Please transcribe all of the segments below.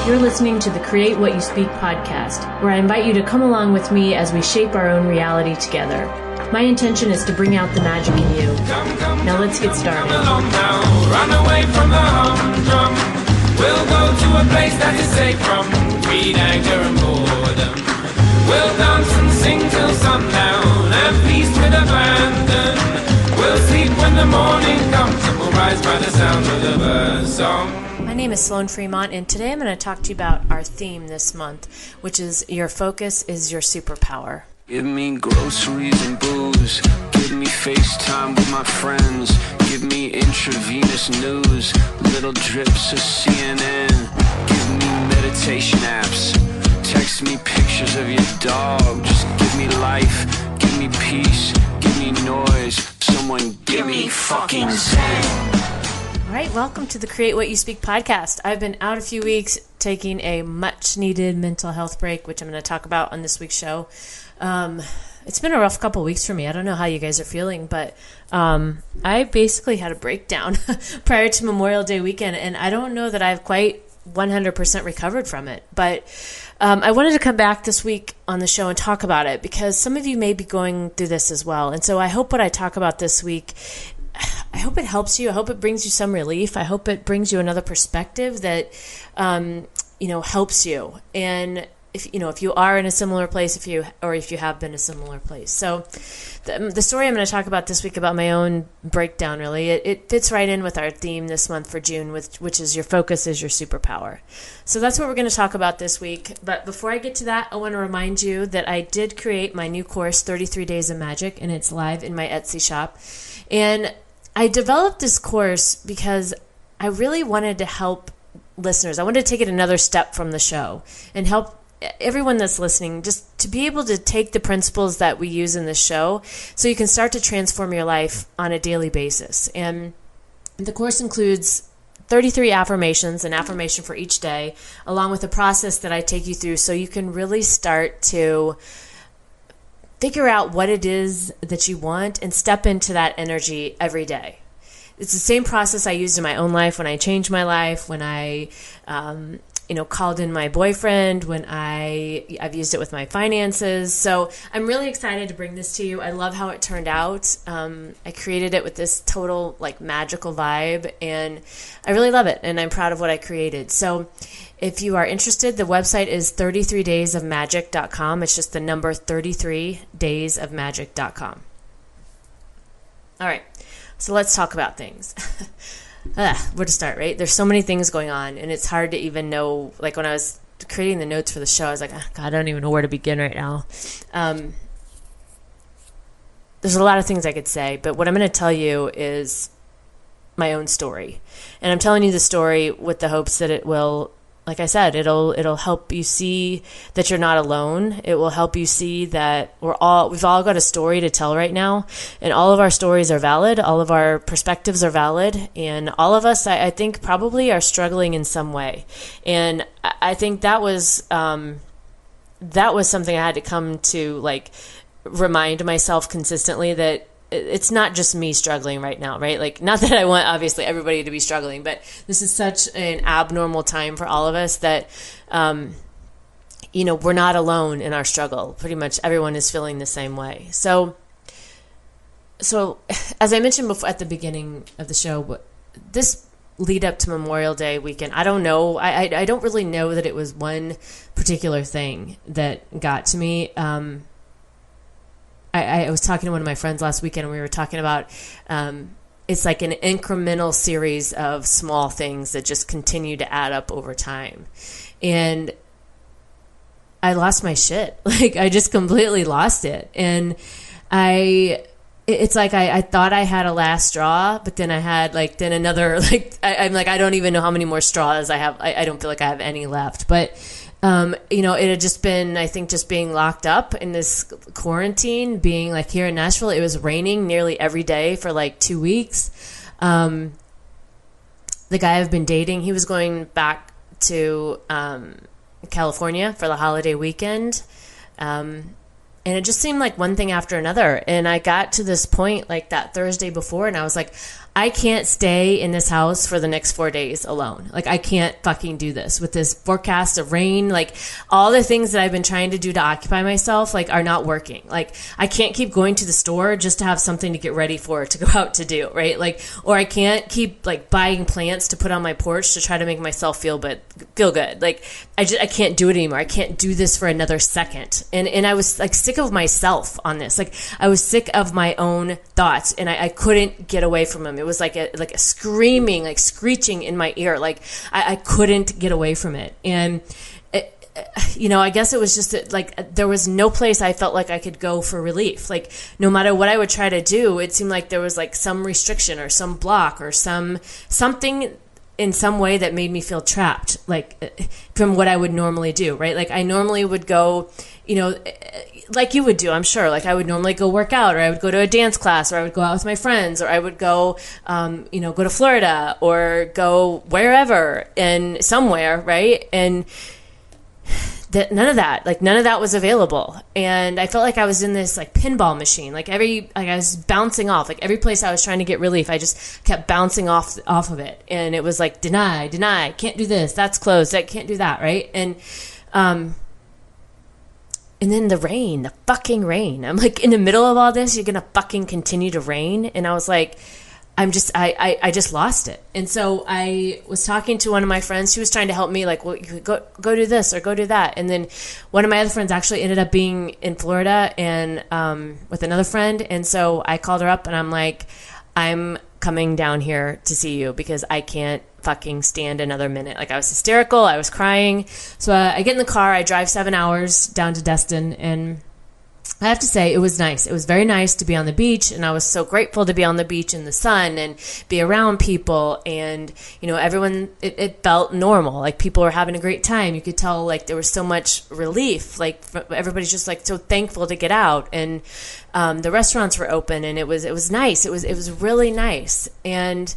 You're listening to the Create What You Speak podcast, where I invite you to come along with me as we shape our own reality together. My intention is to bring out the magic in you. Now let's get started. Run away from the humdrum. We'll go to a place that is safe from greed, anger, and boredom. We'll dance and sing till sundown and feast with abandon. We'll sleep when the morning comes and we'll rise by the sound of the bird song. My name is Sloan Fremont, and today I'm going to talk to you about our theme this month, which is Your Focus is Your Superpower. Give me groceries and booze. Give me FaceTime with my friends. Give me intravenous news. Little drips of CNN. Give me meditation apps. Text me pictures of your dog. Just give me life. Give me peace. Give me noise. Someone give me fucking zen. All right, welcome to the Create What You Speak podcast. I've been out a few weeks taking a much-needed mental health break, which I'm going to talk about on this week's show. It's been a rough couple weeks for me. I don't know how you guys are feeling, but I basically had a breakdown prior to Memorial Day weekend, and I don't know that I've quite 100% recovered from it. But I wanted to come back this week on the show and talk about it because some of you may be going through this as well. And so I hope what I talk about this week, I hope it helps you. I hope it brings you some relief. I hope it brings you another perspective that, helps you. And if you are in a similar place, if you have been in a similar place. So the story I'm going to talk about this week about my own breakdown, really, it fits right in with our theme this month for June, which is Your Focus is Your Superpower. So that's what we're going to talk about this week. But before I get to that, I want to remind you that I did create my new course, 33 Days of Magic, and it's live in my Etsy shop. And I developed this course because I really wanted to help listeners. I wanted to take it another step from the show and help everyone that's listening just to be able to take the principles that we use in this show so you can start to transform your life on a daily basis. And the course includes 33 affirmations, an affirmation for each day, along with a process that I take you through so you can really start to figure out what it is that you want and step into that energy every day. It's the same process I used in my own life when I changed my life, when I called in my boyfriend, when I've used it with my finances. So I'm really excited to bring this to you. I love how it turned out. I created it with this total magical vibe, and I really love it, and I'm proud of what I created. So if you are interested, the website is 33daysofmagic.com. It's just the number 33daysofmagic.com. All right, so let's talk about things. Where to start, right? There's so many things going on, and it's hard to even know. Like when I was creating the notes for the show, I was like, God, I don't even know where to begin right now. There's a lot of things I could say, but what I'm going to tell you is my own story. And I'm telling you the story with the hopes that it will, like I said, it'll help you see that you're not alone. It will help you see that we've all got a story to tell right now, and all of our stories are valid. All of our perspectives are valid, and all of us, I think, probably are struggling in some way. And I think that was something I had to come to remind myself consistently that it's not just me struggling right now, right? Not that I want, obviously, everybody to be struggling, but this is such an abnormal time for all of us that, we're not alone in our struggle. Pretty much everyone is feeling the same way. So as I mentioned before at the beginning of the show, this lead up to Memorial Day weekend, I don't know. I don't really know that it was one particular thing that got to me. I was talking to one of my friends last weekend, and we were talking about it's like an incremental series of small things that just continue to add up over time. And I lost my shit. I just completely lost it. And it's like I thought I had a last straw, but then I had then another, I'm I don't even know how many more straws I have. I don't feel like I have any left. But it had just been, I think, just being locked up in this quarantine, being here in Nashville, it was raining nearly every day for 2 weeks. The guy I've been dating, he was going back to California for the holiday weekend. And it just seemed like one thing after another. And I got to this point that Thursday before, and I was like, I can't stay in this house for the next 4 days alone. Like, I can't fucking do this with this forecast of rain. Like, all the things that I've been trying to do to occupy myself, like, are not working. Like, I can't keep going to the store just to have something to get ready for, to go out to do, right? Like, or I can't keep, like, buying plants to put on my porch to try to make myself feel good. Like, I can't do it anymore. I can't do this for another second. And I was, like, sick of myself on this. Like, I was sick of my own thoughts, and I couldn't get away from them. It was like a screaming, like screeching in my ear. Like, I couldn't get away from it. And I guess it was just that, like, there was no place I felt like I could go for relief. Like, no matter what I would try to do, it seemed like there was, like, some restriction or some block or something in some way that made me feel trapped, like, from what I would normally do, right? Like, I normally would go, like you would do, I'm sure. Like, I would normally go work out, or I would go to a dance class, or I would go out with my friends, or I would go, go to Florida, or go wherever and somewhere, right? And none of that was available. And I felt like I was in this, like, pinball machine. Like, I was bouncing off. Like, every place I was trying to get relief, I just kept bouncing off of it. And it was like, deny, can't do this, that's closed, I can't do that, right? And then the fucking rain. I'm like, in the middle of all this, you're going to fucking continue to rain? And I was like, I just lost it. And so I was talking to one of my friends. She was trying to help me, like, well, you could go do this or go do that. And then one of my other friends actually ended up being in Florida and with another friend. And so I called her up and I'm like, I'm coming down here to see you because I can't fucking stand another minute. Like, I was hysterical. I was crying. So I get in the car. I drive 7 hours down to Destin, and I have to say, it was nice. It was very nice to be on the beach, and I was so grateful to be on the beach in the sun and be around people. And, everyone, it felt normal. Like, people were having a great time. You could tell, like, there was so much relief. Like, everybody's just, like, so thankful to get out. And the restaurants were open, and it was nice. It was really nice. And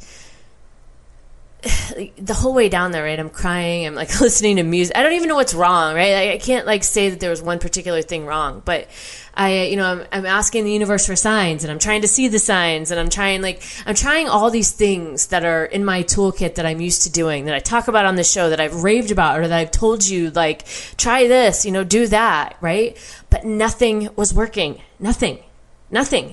the whole way down there, right, I'm crying, I'm, like, listening to music. I don't even know what's wrong, right? I can't, like, say that there was one particular thing wrong, but I'm asking the universe for signs, and I'm trying to see the signs, and I'm trying all these things that are in my toolkit that I'm used to doing, that I talk about on the show, that I've raved about, or that I've told you, like, try this, do that, right? But nothing was working. Nothing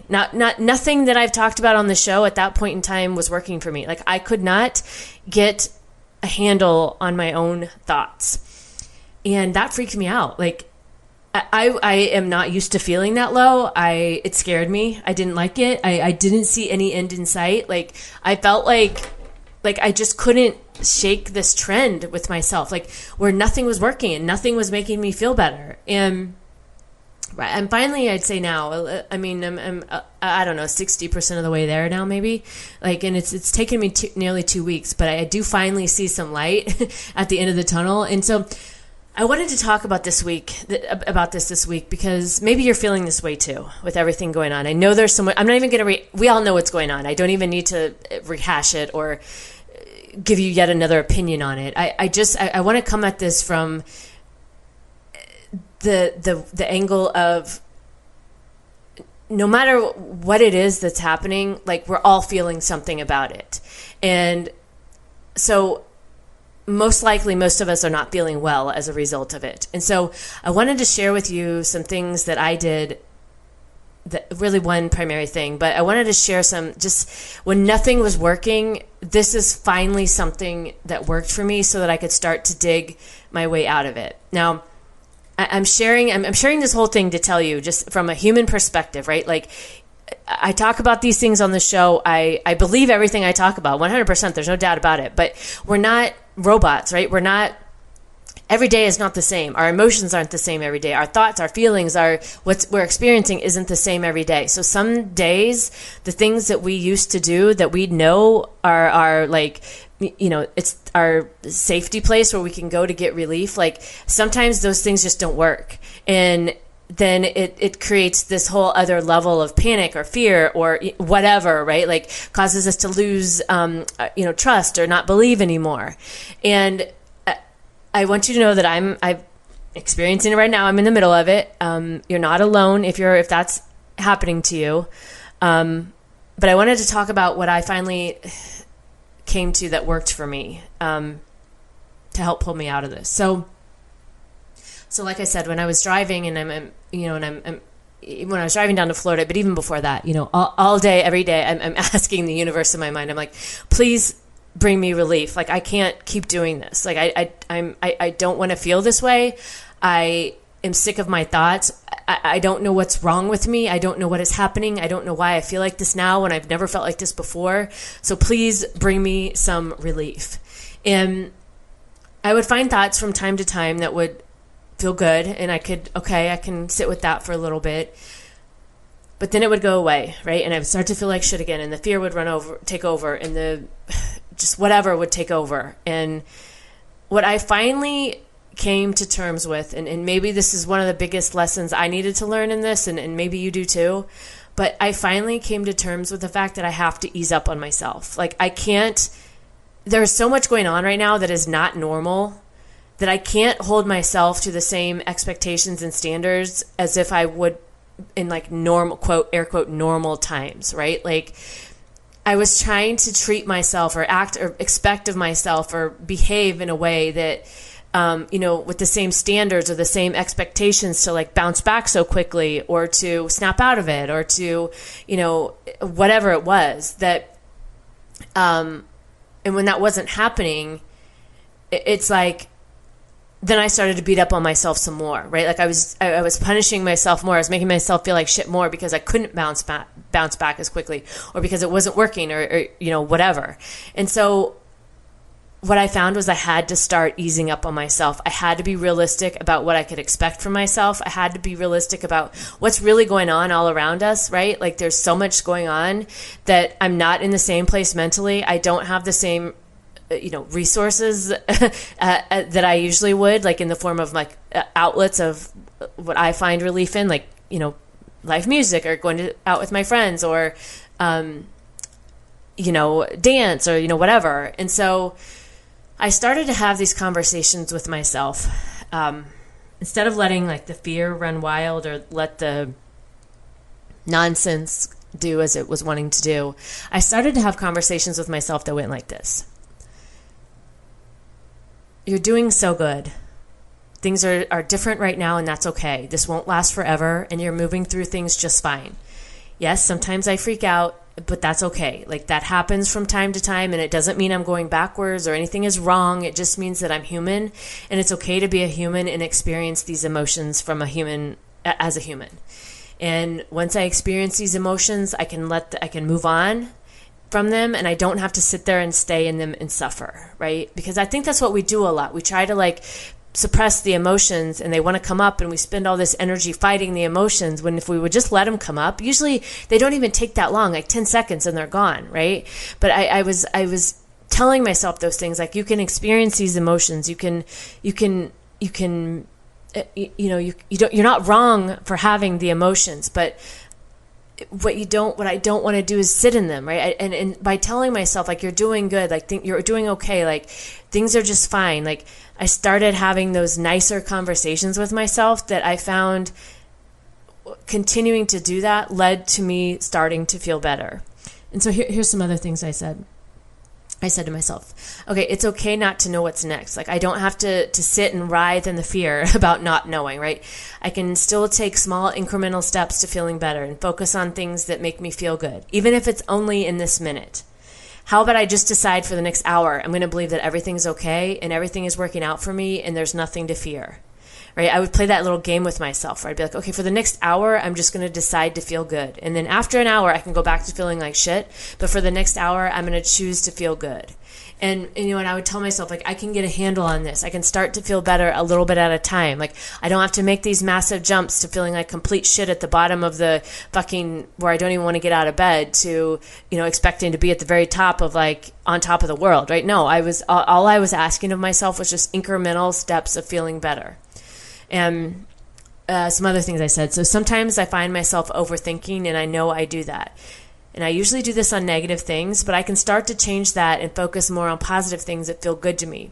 that I've talked about on the show at that point in time was working for me. Like, I could not get a handle on my own thoughts. And that freaked me out. Like, I am not used to feeling that low. It scared me. I didn't like it. I didn't see any end in sight. Like, I felt like I just couldn't shake this trend with myself, like, where nothing was working and nothing was making me feel better. And right, I'm finally, I'd say now, I mean, I'm I don't know, 60% of the way there now, maybe. Like, and it's taken me nearly 2 weeks, but I do finally see some light at the end of the tunnel. And so I wanted to talk about this week, because maybe you're feeling this way too, with everything going on. I know there's so much. I'm not even going to, we all know what's going on. I don't even need to rehash it or give you yet another opinion on it. I want to come at this from the angle of, no matter what it is that's happening, like, we're all feeling something about it. And so most likely most of us are not feeling well as a result of it. And so I wanted to share with you some things that I did, that really one primary thing, but I wanted to share some, just when nothing was working, this is finally something that worked for me so that I could start to dig my way out of it. Now, I'm sharing this whole thing to tell you, just from a human perspective, right? Like, I talk about these things on the show. I believe everything I talk about 100%. There's no doubt about it. But we're not robots, right? We're not. Every day is not the same. Our emotions aren't the same every day. Our thoughts, our feelings, what we're experiencing isn't the same every day. So some days, the things that we used to do that we know are like, it's our safety place where we can go to get relief. Like, sometimes those things just don't work. And then it creates this whole other level of panic or fear or whatever, right? Like, causes us to lose, trust or not believe anymore. And I want you to know that I'm experiencing it right now. I'm in the middle of it. You're not alone if that's happening to you. But I wanted to talk about what I finally came to that worked for me to help pull me out of this. So like I said, when I was driving and I'm when I was driving down to Florida, but even before that, all day, every day, I'm asking the universe in my mind, I'm like, please bring me relief. Like, I can't keep doing this. Like, I don't want to feel this way. I am sick of my thoughts. I don't know what's wrong with me. I don't know what is happening. I don't know why I feel like this now when I've never felt like this before. So please bring me some relief. And I would find thoughts from time to time that would feel good, and I can sit with that for a little bit. But then it would go away, right? And I would start to feel like shit again, and the fear would take over, and the just whatever would take over. And what I finally came to terms with, and maybe this is one of the biggest lessons I needed to learn in this, and maybe you do too, but I finally came to terms with the fact that I have to ease up on myself. Like, I can't, there's so much going on right now that is not normal, that I can't hold myself to the same expectations and standards as if I would in like normal, quote, air quote, normal times, right? Like, I was trying to treat myself or act or expect of myself or behave in a way that, with the same standards or the same expectations to like bounce back so quickly or to snap out of it or to, whatever it was that, and when that wasn't happening, it's like, then I started to beat up on myself some more, right? Like I was punishing myself more. I was making myself feel like shit more because I couldn't bounce back as quickly, or because it wasn't working, or whatever. And so what I found was I had to start easing up on myself. I had to be realistic about what I could expect from myself. I had to be realistic about what's really going on all around us, right? Like, there's so much going on that I'm not in the same place mentally. I don't have the same resources that I usually would, like in the form of like outlets of what I find relief in, like, live music or going out with my friends or, dance or, whatever. And so I started to have these conversations with myself. Instead of letting like the fear run wild or let the nonsense do as it was wanting to do, I started to have conversations with myself that went like this. You're doing so good. Things are different right now, and that's okay. This won't last forever, and you're moving through things just fine. Yes, sometimes I freak out, but that's okay. Like, that happens from time to time, and it doesn't mean I'm going backwards or anything is wrong. It just means that I'm human, and it's okay to be a human and experience these emotions from a human as a human. And once I experience these emotions, I can move on from them, and I don't have to sit there and stay in them and suffer, right? Because I think that's what we do a lot. We try to like suppress the emotions, and they want to come up, and we spend all this energy fighting the emotions, when if we would just let them come up, usually they don't even take that long, like 10 seconds and they're gone, right? But I was telling myself those things, like, you can experience these emotions, you're not wrong for having the emotions, but what I don't want to do is sit in them, right? And by telling myself, like, you're doing good, like, you're doing okay, like, things are just fine. Like, I started having those nicer conversations with myself that I found continuing to do that led to me starting to feel better. And so here's some other things I said. I said to myself, okay, it's okay not to know what's next. Like, I don't have to sit and writhe in the fear about not knowing, right? I can still take small incremental steps to feeling better and focus on things that make me feel good, even if it's only in this minute. How about I just decide for the next hour, I'm going to believe that everything's okay and everything is working out for me and there's nothing to fear. Right? I would play that little game with myself where I'd be like, okay, for the next hour, I'm just going to decide to feel good. And then after an hour, I can go back to feeling like shit. But for the next hour, I'm going to choose to feel good. And I would tell myself, like, I can get a handle on this. I can start to feel better a little bit at a time. Like, I don't have to make these massive jumps to feeling like complete shit at the bottom of the fucking, where I don't even want to get out of bed, to, expecting to be at the very top of, like, on top of the world, right? No, all I was asking of myself was just incremental steps of feeling better. And some other things I said. So sometimes I find myself overthinking, and I know I do that. And I usually do this on negative things, but I can start to change that and focus more on positive things that feel good to me.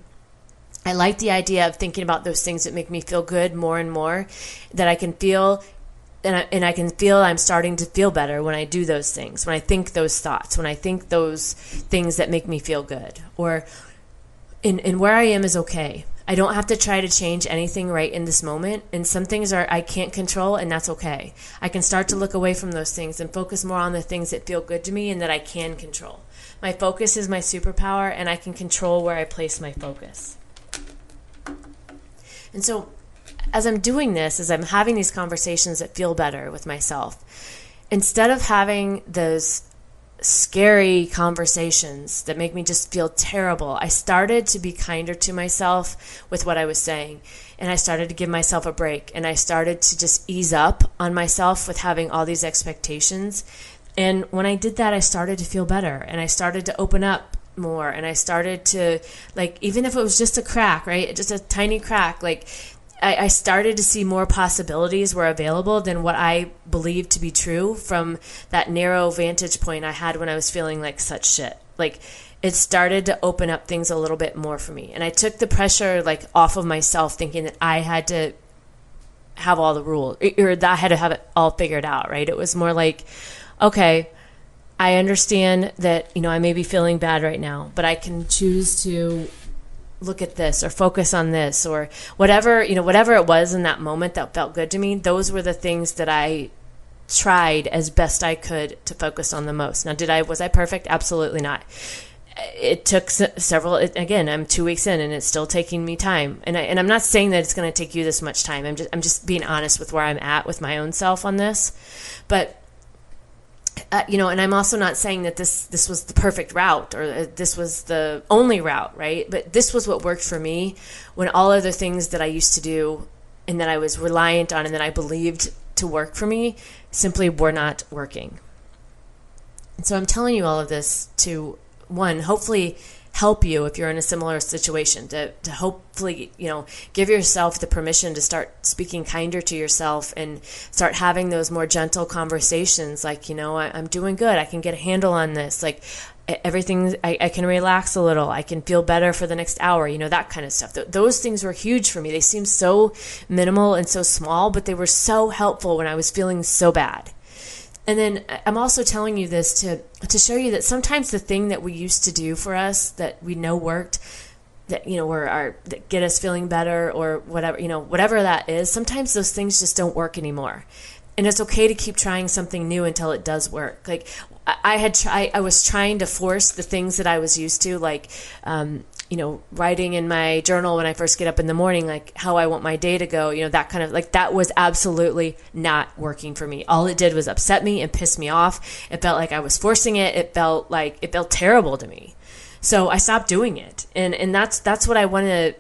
I like the idea of thinking about those things that make me feel good more and more, that I can feel and I can feel I'm starting to feel better when I do those things, when I think those thoughts, when I think those things that make me feel good, or in where I am is okay. I don't have to try to change anything right in this moment. And some things I can't control, and that's okay. I can start to look away from those things and focus more on the things that feel good to me and that I can control. My focus is my superpower, and I can control where I place my focus. And so as I'm doing this, as I'm having these conversations that feel better with myself, instead of having those scary conversations that make me just feel terrible, I started to be kinder to myself with what I was saying. And I started to give myself a break. And I started to just ease up on myself with having all these expectations. And when I did that, I started to feel better. And I started to open up more. And I started to, like, even if it was just a crack, right? Just a tiny crack, like, I started to see more possibilities were available than what I believed to be true from that narrow vantage point I had when I was feeling like such shit. Like, it started to open up things a little bit more for me. And I took the pressure, like, off of myself, thinking that I had to have all the rules, or that I had to have it all figured out, right? It was more like, okay, I understand that, I may be feeling bad right now, but I can choose to look at this or focus on this or whatever it was in that moment that felt good to me. Those were the things that I tried as best I could to focus on the most. Now, was I perfect? Absolutely not. It took several, again, I'm 2 weeks in and it's still taking me time. And I'm not saying that it's going to take you this much time. I'm just being honest with where I'm at with my own self on this. But and I'm also not saying that this was the perfect route or this was the only route, right? But this was what worked for me when all other things that I used to do and that I was reliant on and that I believed to work for me simply were not working. And so I'm telling you all of this to, one, hopefully help you if you're in a similar situation, to hopefully, give yourself the permission to start speaking kinder to yourself and start having those more gentle conversations like, I'm doing good. I can get a handle on this. Like everything, I can relax a little. I can feel better for the next hour, that kind of stuff. Those things were huge for me. They seemed so minimal and so small, but they were so helpful when I was feeling so bad. And then I'm also telling you this to show you that sometimes the thing that we used to do for us that we know worked, that that get us feeling better or whatever, whatever that is, sometimes those things just don't work anymore. And it's okay to keep trying something new until it does work. Like I was trying to force the things that I was used to, like writing in my journal when I first get up in the morning, like how I want my day to go, that kind of, like, that was absolutely not working for me. All it did was upset me and piss me off. It felt like I was forcing it. It felt terrible to me. So I stopped doing it. And that's what I another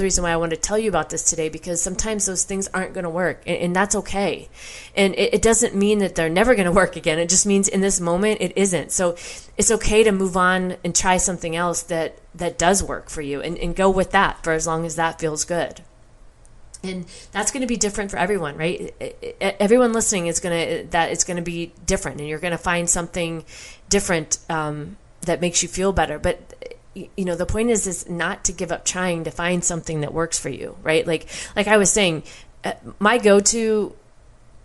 reason why I wanted to tell you about this today, because sometimes those things aren't going to work, and that's okay. And it doesn't mean that they're never going to work again. It just means in this moment it isn't. So it's okay to move on and try something else that does work for you and go with that for as long as that feels good. And that's going to be different for everyone, right? Everyone listening it's going to be different, and you're going to find something different that makes you feel better. But the point is not to give up trying to find something that works for you, right? Like I was saying, my go-to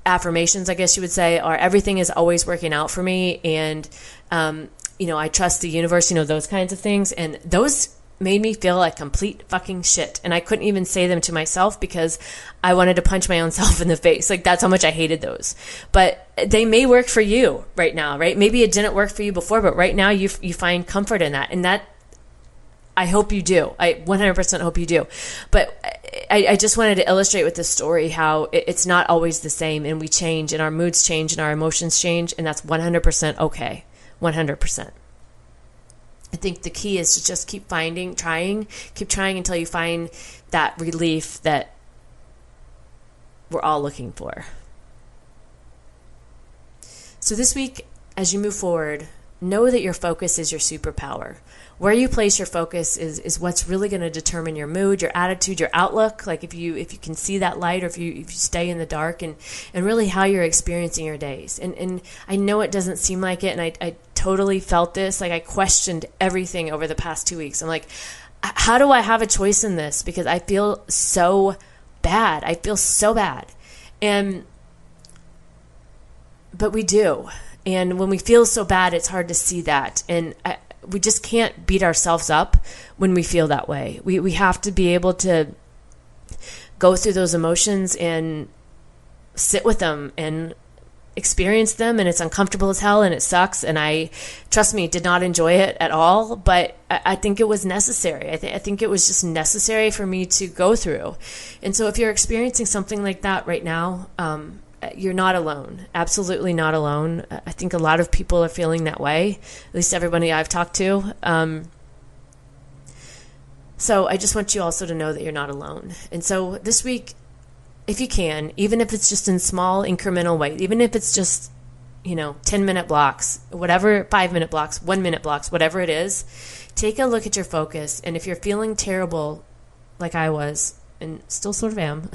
affirmations, I guess you would say, are everything is always working out for me, and I trust the universe, those kinds of things. And those made me feel like complete fucking shit. And I couldn't even say them to myself because I wanted to punch my own self in the face. Like, that's how much I hated those. But they may work for you right now, right? Maybe it didn't work for you before, but right now you find comfort in that. And that, I hope you do. I 100% hope you do. But I just wanted to illustrate with this story how it's not always the same, and we change, and our moods change, and our emotions change, and that's 100% okay. 100%. I think the key is to just keep trying until you find that relief that we're all looking for. So this week, as you move forward, know that your focus is your superpower. Where you place your focus is what's really going to determine your mood, your attitude, your outlook. Like if you can see that light, or if you stay in the dark, and really how you're experiencing your days. And I know it doesn't seem like it, and I totally felt this. Like, I questioned everything over the past 2 weeks. I'm like, how do I have a choice in this? Because I feel so bad. But we do. And when we feel so bad, it's hard to see that. And we just can't beat ourselves up when we feel that way. We have to be able to go through those emotions and sit with them and experience them. And it's uncomfortable as hell and it sucks. And I, trust me, did not enjoy it at all. But I think it was necessary. I think it was just necessary for me to go through. And so if you're experiencing something like that right now, you're not alone. Absolutely not alone. I think a lot of people are feeling that way, at least everybody I've talked to. So I just want you also to know that you're not alone. And so this week, if you can, even if it's just in small incremental ways, even if it's just, 10-minute blocks, whatever, 5-minute blocks, 1-minute blocks, whatever it is, take a look at your focus. And if you're feeling terrible, like I was, and still sort of am,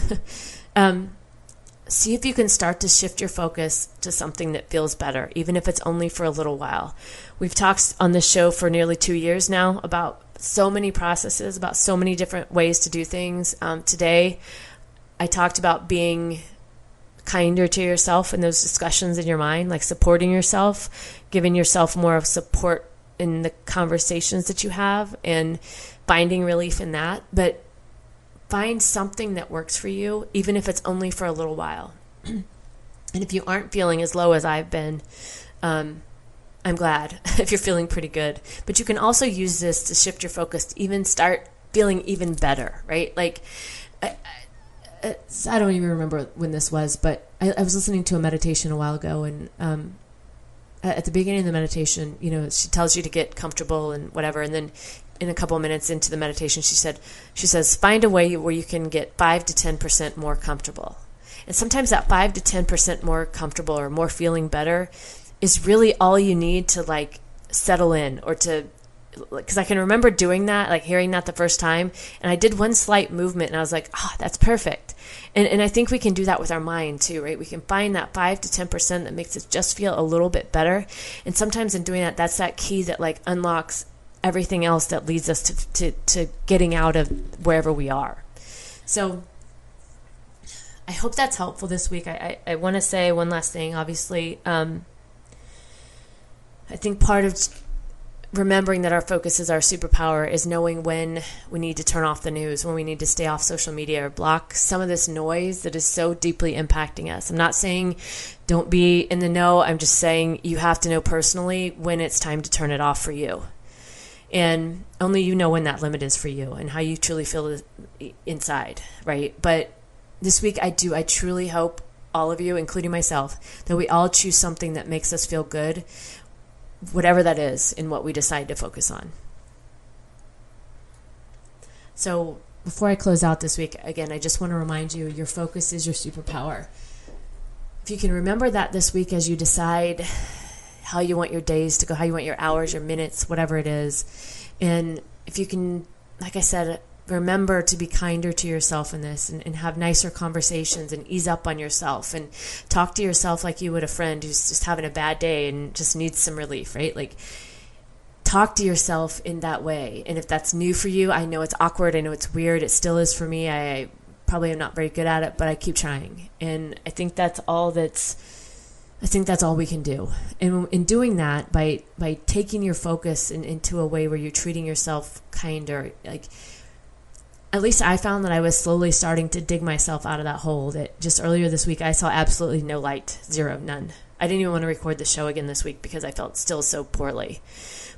see if you can start to shift your focus to something that feels better, even if it's only for a little while. We've talked on this show for nearly 2 years now about so many processes, about so many different ways to do things. Today, I talked about being kinder to yourself in those discussions in your mind, like supporting yourself, giving yourself more of support in the conversations that you have and finding relief in that. But find something that works for you, even if it's only for a little while. And if you aren't feeling as low as I've been, I'm glad if you're feeling pretty good. But you can also use this to shift your focus to even start feeling even better, right? Like, I don't even remember when this was, but I was listening to a meditation a while ago, and at the beginning of the meditation, she tells you to get comfortable and whatever, and then in a couple of minutes into the meditation, she says, find a way where you can get 5 to 10% more comfortable. And sometimes that 5 to 10% more comfortable or more feeling better is really all you need to settle in, or to, because I can remember doing that, hearing that the first time, and I did one slight movement and I was like, that's perfect. And I think we can do that with our mind too, right? We can find that 5 to 10% that makes it just feel a little bit better. And sometimes in doing that, that's that key that unlocks everything else that leads us to getting out of wherever we are. So I hope that's helpful this week. I want to say one last thing. Obviously, I think part of remembering that our focus is our superpower is knowing when we need to turn off the news, when we need to stay off social media or block some of this noise that is so deeply impacting us. I'm not saying don't be in the know. I'm just saying you have to know personally when it's time to turn it off for you. And only you know when that limit is for you and how you truly feel inside, right? But this week I truly hope all of you, including myself, that we all choose something that makes us feel good, whatever that is, in what we decide to focus on. So before I close out this week, again, I just want to remind you, your focus is your superpower. If you can remember that this week as you decide how you want your days to go, how you want your hours, your minutes, whatever it is. And if you can, like I said, remember to be kinder to yourself in this, and have nicer conversations and ease up on yourself and talk to yourself like you would a friend who's just having a bad day and just needs some relief, right? Talk to yourself in that way. And if that's new for you, I know it's awkward. I know it's weird. It still is for me. I probably am not very good at it, but I keep trying. And I think that's all we can do. And in doing that, by taking your focus into a way where you're treating yourself kinder, at least I found that I was slowly starting to dig myself out of that hole that just earlier this week I saw absolutely no light, zero, none. I didn't even want to record the show again this week because I felt still so poorly.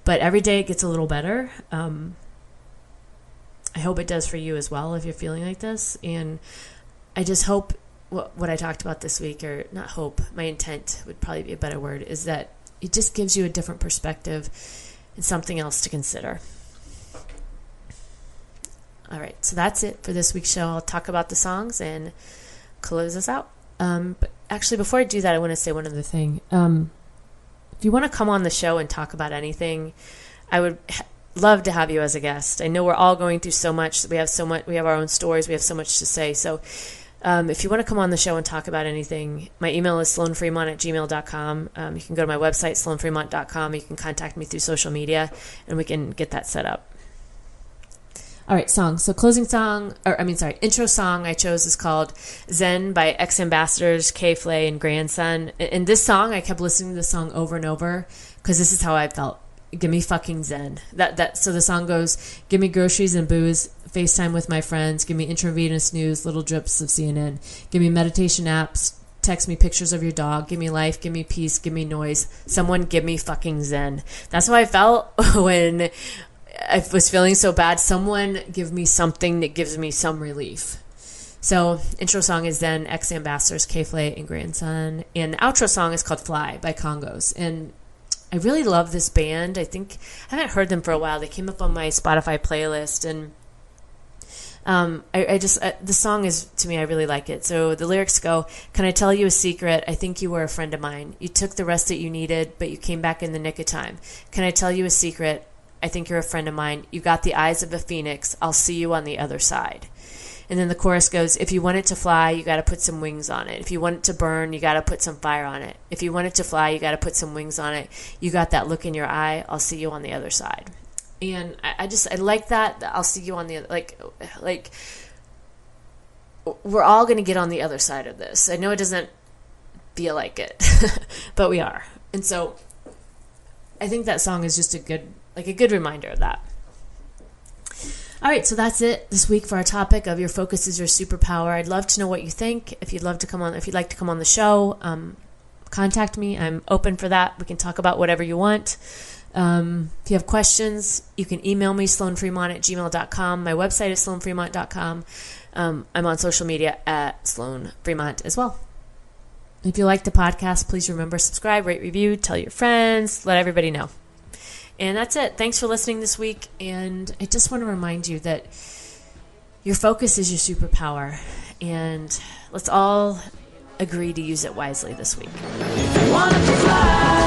But every day it gets a little better. I hope it does for you as well if you're feeling like this. And I just hope what I talked about this week, or not hope, my intent would probably be a better word, is that it just gives you a different perspective and something else to consider. All right, so that's it for this week's show. I'll talk about the songs and close us out. But actually, before I do that, I want to say one other thing. If you want to come on the show and talk about anything, I would love to have you as a guest. I know we're all going through so much. We have our own stories. We have so much to say. So if you want to come on the show and talk about anything, my email is sloanfremont@gmail.com. You can go to my website, sloanfremont.com. You can contact me through social media, and we can get that set up. All right, song. So intro song I chose is called Zen by ex-ambassadors K. Flay and Grandson. And this song, I kept listening to this song over and over because this is how I felt. Give me fucking Zen. So the song goes, give me groceries and booze, FaceTime with my friends, give me intravenous news, little drips of CNN, give me meditation apps, text me pictures of your dog, give me life, give me peace, give me noise, someone give me fucking Zen. That's how I felt when I was feeling so bad. Someone give me something that gives me some relief. So intro song is Zen, ex-ambassadors K. Flay and Grandson. And the outro song is called Fly by Kongos. And I really love this band. I haven't heard them for a while. They came up on my Spotify playlist. And the song is, to me, I really like it. So the lyrics go, can I tell you a secret? I think you were a friend of mine. You took the rest that you needed, but you came back in the nick of time. Can I tell you a secret? I think you're a friend of mine. You got the eyes of a phoenix. I'll see you on the other side. And then the chorus goes, if you want it to fly, you got to put some wings on it. If you want it to burn, you got to put some fire on it. If you want it to fly, you got to put some wings on it. You got that look in your eye. I'll see you on the other side. And I like that. I'll see you on the other, like we're all going to get on the other side of this. I know it doesn't feel like it, but we are. And so I think that song is just a good reminder of that. All right, so that's it this week for our topic of your focus is your superpower. I'd love to know what you think. If you'd like to come on the show, contact me. I'm open for that. We can talk about whatever you want. If you have questions, you can email me, sloanfremont@gmail.com. My website is sloanfremont.com. I'm on social media at Sloan Fremont as well. If you like the podcast, please remember, subscribe, rate, review, tell your friends, let everybody know. And that's it. Thanks for listening this week. And I just want to remind you that your focus is your superpower. And let's all agree to use it wisely this week. If you want to fly.